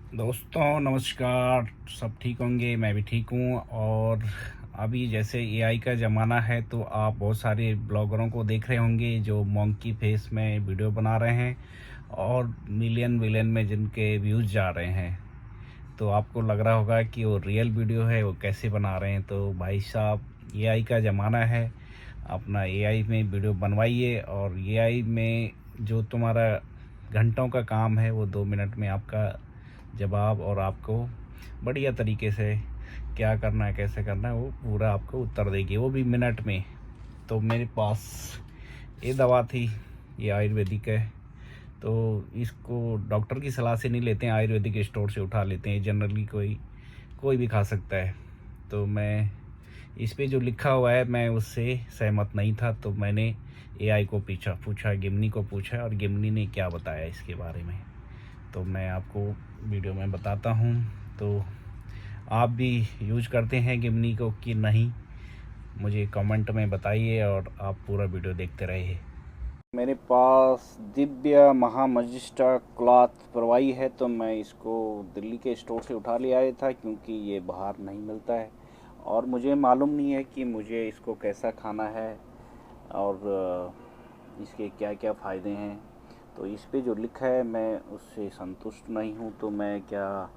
दोस्तों नमस्कार। सब ठीक होंगे, मैं भी ठीक हूँ। और अभी जैसे एआई का ज़माना है तो आप बहुत सारे ब्लॉगरों को देख रहे होंगे जो मंकी फेस में वीडियो बना रहे हैं और मिलियन मिलियन में जिनके व्यूज़ जा रहे हैं। तो आपको लग रहा होगा कि वो रियल वीडियो है, वो कैसे बना रहे हैं। तो भाई साहब, एआई का ज़माना है, अपना एआई में वीडियो बनवाइए और एआई में जो तुम्हारा घंटों का काम है वो 2 मिनट में आपका जवाब और आपको बढ़िया तरीके से क्या करना है कैसे करना है वो पूरा आपको उत्तर देगी, वो भी मिनट में। तो मेरे पास ये दवा थी, ये आयुर्वेदिक है। तो इसको डॉक्टर की सलाह से नहीं लेते हैं, आयुर्वेदिक स्टोर से उठा लेते हैं। जनरली कोई कोई भी खा सकता है। तो मैं इस पे जो लिखा हुआ है मैं उससे सहमत नहीं था, तो मैंने एआई को पूछा, गिमनी को पूछा और गिमनी ने क्या बताया इसके बारे में, तो मैं आपको वीडियो में बताता हूँ। तो आप भी यूज करते हैं गिमनी को कि नहीं, मुझे कमेंट में बताइए और आप पूरा वीडियो देखते रहिए। मेरे पास दिव्य महामजिस्टा क्लॉथ प्रवाई है, तो मैं इसको दिल्ली के स्टोर से उठा ले आया था क्योंकि ये बाहर नहीं मिलता है और मुझे मालूम नहीं है कि मुझे इसको कैसा खाना है और इसके क्या क्या फ़ायदे हैं। तो इस पे जो लिखा है मैं उससे संतुष्ट नहीं हूँ, तो मैं क्या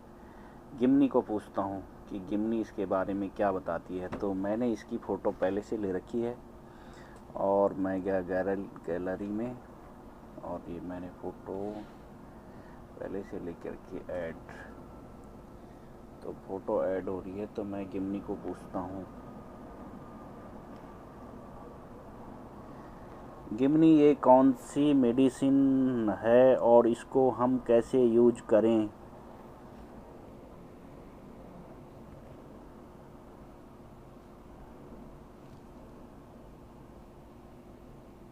गिमनी को पूछता हूँ कि गिमनी इसके बारे में क्या बताती है। तो मैंने इसकी फ़ोटो पहले से ले रखी है और मैं गया गैलरी में और ये मैंने फ़ोटो पहले से लेकर के ऐड, तो फ़ोटो ऐड हो रही है। तो मैं गिमनी को पूछता हूँ, गिमनी ये कौन सी मेडिसिन है और इसको हम कैसे यूज करें।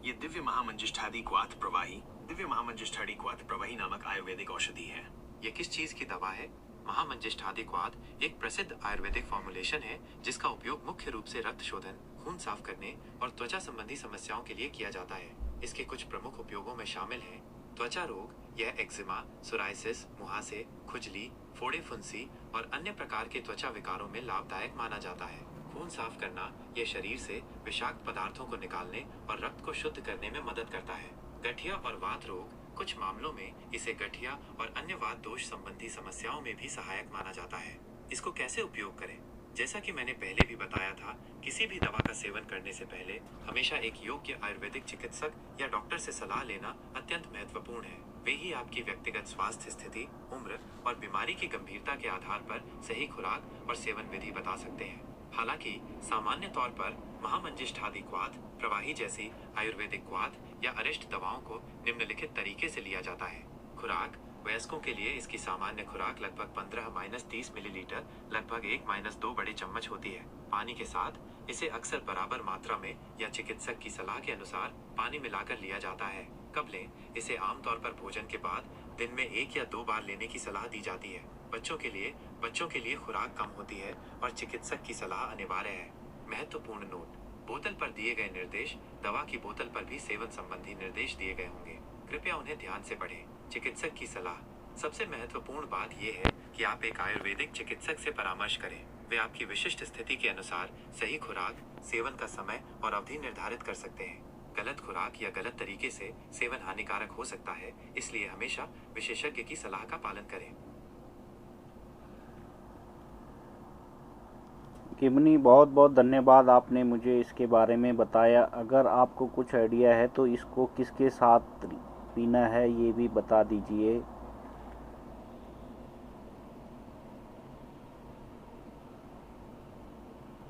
ये दिव्य महामंजिष्ठादि क्वाथ प्रवाही दिव्य महामंजिष्ठादि क्वाथ प्रवाही नामक आयुर्वेदिक औषधि है। ये किस चीज की दवा है? महामंजिष्ठादि क्वाथ एक प्रसिद्ध आयुर्वेदिक फॉर्मुलेशन है जिसका उपयोग मुख्य रूप से रक्त शोधन, खून साफ करने और त्वचा संबंधी समस्याओं के लिए किया जाता है। इसके कुछ प्रमुख उपयोगों में शामिल हैं त्वचा रोग, यह एक्जिमा, सोराइसिस, मुहासे, खुजली, फोड़े फुंसी और अन्य प्रकार के त्वचा विकारों में लाभदायक माना जाता है। खून साफ करना, यह शरीर से विषाक्त पदार्थों को निकालने और रक्त को शुद्ध करने में मदद करता है। गठिया और वात रोग, कुछ मामलों में इसे गठिया और अन्य वात दोष संबंधी समस्याओं में भी सहायक माना जाता है। इसको कैसे उपयोग करें? जैसा कि मैंने पहले भी बताया था, किसी भी दवा का सेवन करने से पहले हमेशा एक योग्य आयुर्वेदिक चिकित्सक या डॉक्टर से सलाह लेना अत्यंत महत्वपूर्ण है। वे ही आपकी व्यक्तिगत स्वास्थ्य स्थिति, उम्र और बीमारी की गंभीरता के आधार पर सही खुराक और सेवन विधि बता सकते हैं। हालांकि सामान्य तौर पर महामंजिष्ठादि क्वाथ प्रवाही जैसी आयुर्वेदिक क्वाथ या अरिष्ट दवाओं को निम्नलिखित तरीके से लिया जाता है। खुराक, वयस्कों के लिए इसकी सामान्य खुराक लगभग 15-30 मिलीलीटर लगभग 1-2 बड़े चम्मच होती है। पानी के साथ इसे अक्सर बराबर मात्रा में या चिकित्सक की सलाह के अनुसार पानी मिलाकर लिया जाता है। कब लें? इसे आमतौर पर भोजन के बाद दिन में 1 या 2 बार लेने की सलाह दी जाती है। बच्चों के लिए खुराक कम होती है और चिकित्सक की सलाह अनिवार्य है। महत्वपूर्ण नोट: बोतल पर दिए गए निर्देश, दवा की बोतल पर भी सेवन संबंधी निर्देश दिए गए होंगे, कृपया उन्हें ध्यान से पढ़ें। चिकित्सक की सलाह: सबसे महत्वपूर्ण बात यह है कि आप एक आयुर्वेदिक चिकित्सक से परामर्श करें। वे आपकी विशिष्ट स्थिति के अनुसार सही खुराक, सेवन का समय और अवधि निर्धारित कर सकते हैं। गलत खुराक या गलत तरीके से सेवन हानिकारक हो सकता है, इसलिए हमेशा विशेषज्ञ की सलाह का पालन करें। गिमनी, बहुत बहुत धन्यवाद, आपने मुझे इसके बारे में बताया। अगर आपको कुछ आइडिया है तो इसको किसके साथ पीना है ये भी बता दीजिए।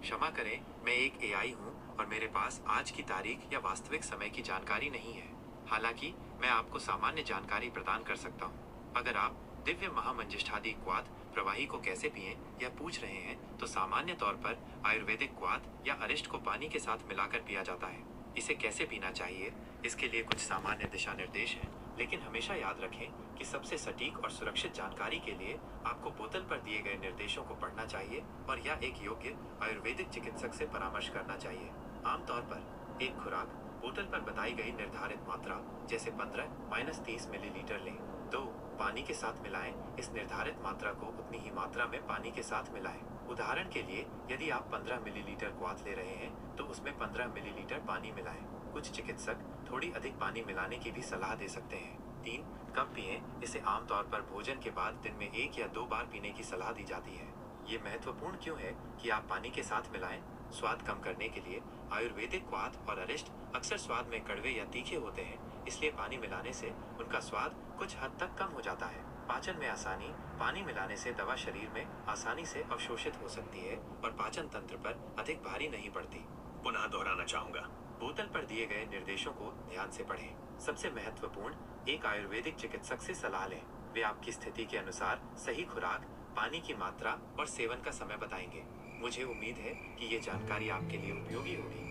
क्षमा करें, मैं एक एआई हूं और मेरे पास आज की तारीख या वास्तविक समय की जानकारी नहीं है। हालांकि मैं आपको सामान्य जानकारी प्रदान कर सकता हूं। अगर आप दिव्य महामंजिष्ठादि क्वाथ प्रवाही को कैसे पिएं यह पूछ रहे हैं, तो सामान्य तौर पर आयुर्वेदिक क्वाथ या अरिष्ट को पानी के साथ मिलाकर पिया जाता है। इसे कैसे पीना चाहिए, इसके लिए कुछ सामान्य दिशा निर्देश हैं, लेकिन हमेशा याद रखें कि सबसे सटीक और सुरक्षित जानकारी के लिए आपको बोतल पर दिए गए निर्देशों को पढ़ना चाहिए और या एक योग्य आयुर्वेदिक चिकित्सक से परामर्श करना चाहिए। आमतौर पर एक खुराक बोतल पर बताई गई निर्धारित मात्रा जैसे 15-30 मिलीलीटर लें। 2 पानी के साथ मिलाएं, इस निर्धारित मात्रा को उतनी ही मात्रा में पानी के साथ मिलाएं। उदाहरण के लिए, यदि आप 15 मिलीलीटर क्वाथ ले रहे हैं तो उसमें 15 मिलीलीटर पानी मिलाएं। कुछ चिकित्सक थोड़ी अधिक पानी मिलाने की भी सलाह दे सकते हैं। 3 कब पिएं? इसे आमतौर पर भोजन के बाद दिन में 1 या 2 बार पीने की सलाह दी जाती है। ये महत्वपूर्ण क्यों है कि आप पानी के साथ मिलाएं? स्वाद कम करने के लिए आयुर्वेदिक क्वाथ और अरिष्ट अक्सर स्वाद में कड़वे या तीखे होते हैं, इसलिए पानी मिलाने से उनका स्वाद कुछ हद तक कम हो जाता है। पाचन में आसानी, पानी मिलाने से दवा शरीर में आसानी से अवशोषित हो सकती है और पाचन तंत्र पर अधिक भारी नहीं पड़ती। पुनः दोहराना चाहूंगा, बोतल पर दिए गए निर्देशों को ध्यान से पढ़ें। सबसे महत्वपूर्ण, एक आयुर्वेदिक चिकित्सक से सलाह लें। वे आपकी स्थिति के अनुसार सही खुराक, पानी की मात्रा और सेवन का समय बताएंगे। मुझे उम्मीद है कि ये जानकारी आपके लिए उपयोगी होगी।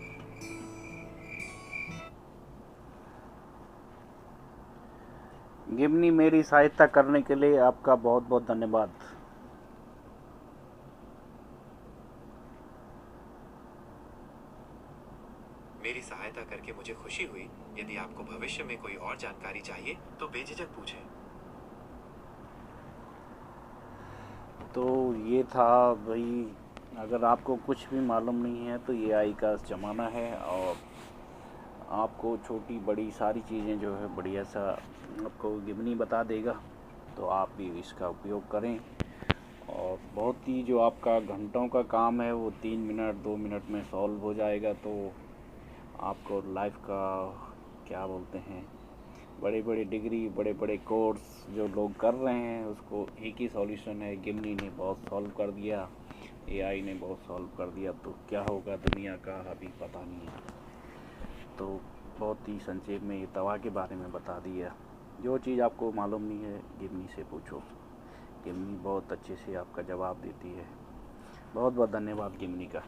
गिमनी, मेरी सहायता करने के लिए आपका बहुत बहुत धन्यवाद। मेरी सहायता करके मुझे खुशी हुई। यदि आपको भविष्य में कोई और जानकारी चाहिए तो बेझिझक पूछें। तो ये था भाई, अगर आपको कुछ भी मालूम नहीं है तो AI का ज़माना है और आपको छोटी बड़ी सारी चीज़ें जो है बढ़िया सा आपको गिमनी बता देगा, तो आप भी इसका उपयोग करें। और बहुत ही जो आपका घंटों का काम है वो 3 मिनट 2 मिनट में सॉल्व हो जाएगा। तो आपको लाइफ का क्या बोलते हैं, बड़े बड़े डिग्री, बड़े बड़े कोर्स जो लोग कर रहे हैं उसको एक ही सॉल्यूशन है, गिमनी ने बहुत सॉल्व कर दिया, AI ने बहुत सॉल्व कर दिया। तो क्या होगा दुनिया का अभी पता नहीं है। तो बहुत ही संक्षेप में ये दवा के बारे में बता दिया। जो चीज़ आपको मालूम नहीं है गिमनी से पूछो, गिमनी बहुत अच्छे से आपका जवाब देती है। बहुत बहुत धन्यवाद गिमनी का।